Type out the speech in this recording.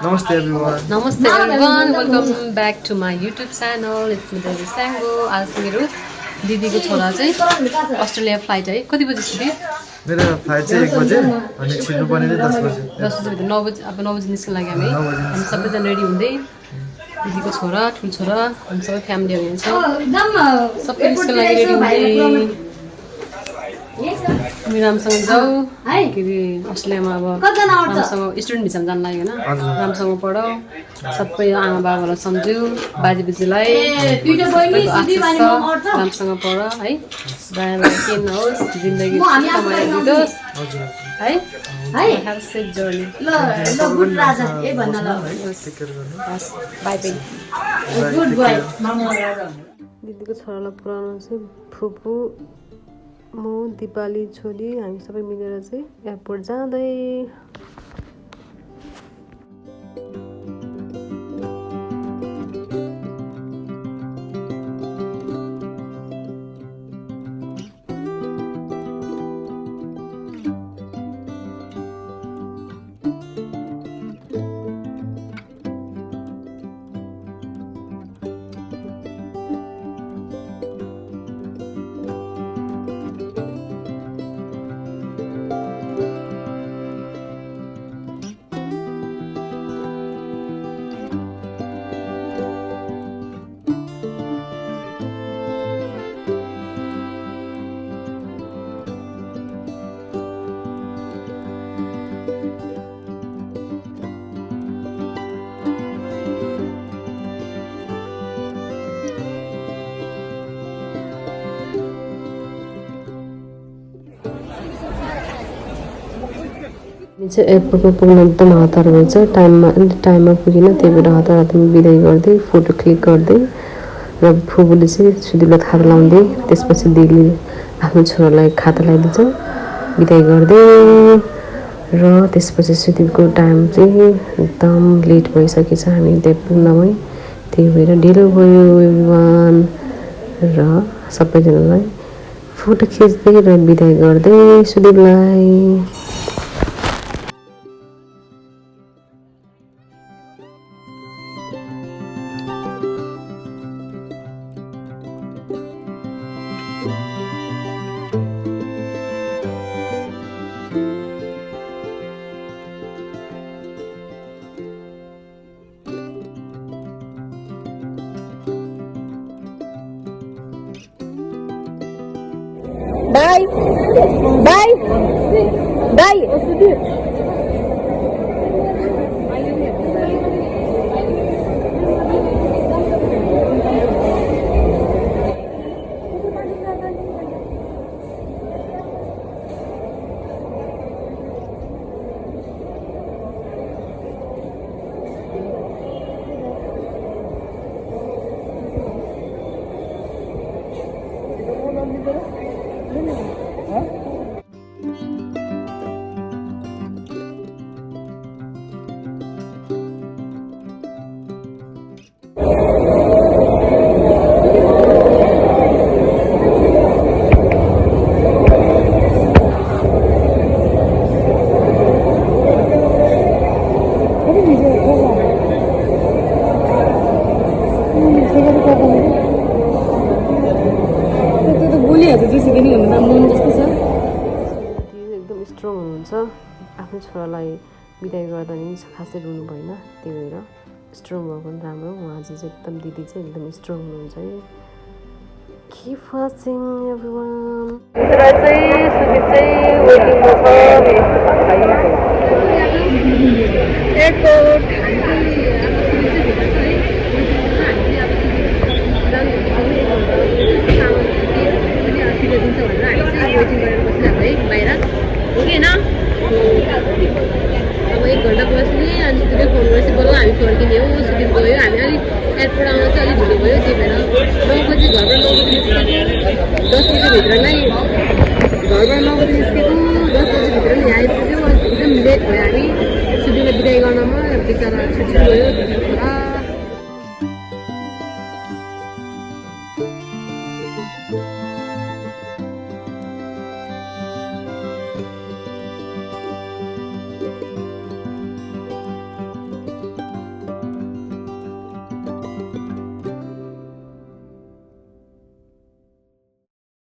Namaste everyone. Namaste everyone, welcome back to my YouTube channel. It's me Devi Sango. आज मेरो दिदीको छोरा चाहिँ अस्ट्रेलिया फ्लाइट है कति बजे छ मेरो फ्लाइट चाहिँ 1 बजे अनि छिर्नु पर्ने चाहिँ 10 बजे 10 बजे भित्र 9 बजे अब 9 बजे निस्कन लाग्यो हामी सबैजना रेडी हुँदै दिदीको छोरा ठुलो छोरा हामी सबै फ्यामिली हुनुहुन्छ सबै निस्कन लागि रेडी हुँदै हामी राम्रोसँग जाऊ के अरे अस्ट्रेलियामा अब राम्रोसँग स्टुडेन्ट भिसामा जानु लाग्यो होइन राम्रोसँग पढाऊ सबै आमा बाबालाई सम्झ्यौ बाजे बोजूलाई राम्रोसँग पढ है बाबालाई के नहोस् जिन्दगी दिनुहोस् है हेभ सेफ जर्नी दिदीको छोरालाई पुऱ्याउनु चाहिँ फुपू म दिपाली छोरी हामी सबै मिलेर चाहिँ एयरपोर्ट जाँदै चाहिँ एयरपोर्टमा पुग्न एकदम हतार भएछ टाइममा पुगेन त्यही भएर हतार हतारमा बिदाई गर्दै फोटो क्लिक गर्दै र फुपूले चाहिँ सुदीपलाई खाता लाउँदै त्यसपछि दिदीले आफ्नो छोरालाई खाता लगाइदिन्छ बिदाई गर्दै र त्यसपछि सुदीपको टाइम चाहिँ एकदम लेट भइसकेछ हामी त्यहाँ पुग्नमै त्यही भएर ढिलो भयो एभ्रिवान र सबैजनालाई फोटो खिच्दै र बिदाई गर्दै सुदीपलाई Bye. Bye. Bye. एकदम स्ट्रङ हुनुहुन्छ आफ्नो छोरालाई बिदाई गर्दा नि खासै रुनु भएन त्यही भएर स्ट्रङ भएको पनि राम्रो उहाँ चाहिँ एकदम दिदी चाहिँ एकदम स्ट्रङ हुनुहुन्छ है Keep watching everyone. सुदीप चाहिँ वेटिङमा छ एयरपोर्ट अब 1 घन्टा बस्ने अनि सुदीपले फोन गरेपछि बोलाउ हामी फर्किने हो सुदीप गयो हामी अलिक एयरपोर्ट आउन चाहिँ अलिक ढिलो भयो त्यही भएर 9 बजी घरबाट 9 बजी निस्केको 10 बजीभित्र नै घरबाट 9 बजी निस्केको 10 बजीभित्र नै यहाँ आइपुग्यो एकदम लेट भयो हामी सुदीपलाई बिदाई गर्नमा बिचरा छुट्टी गयो छोरा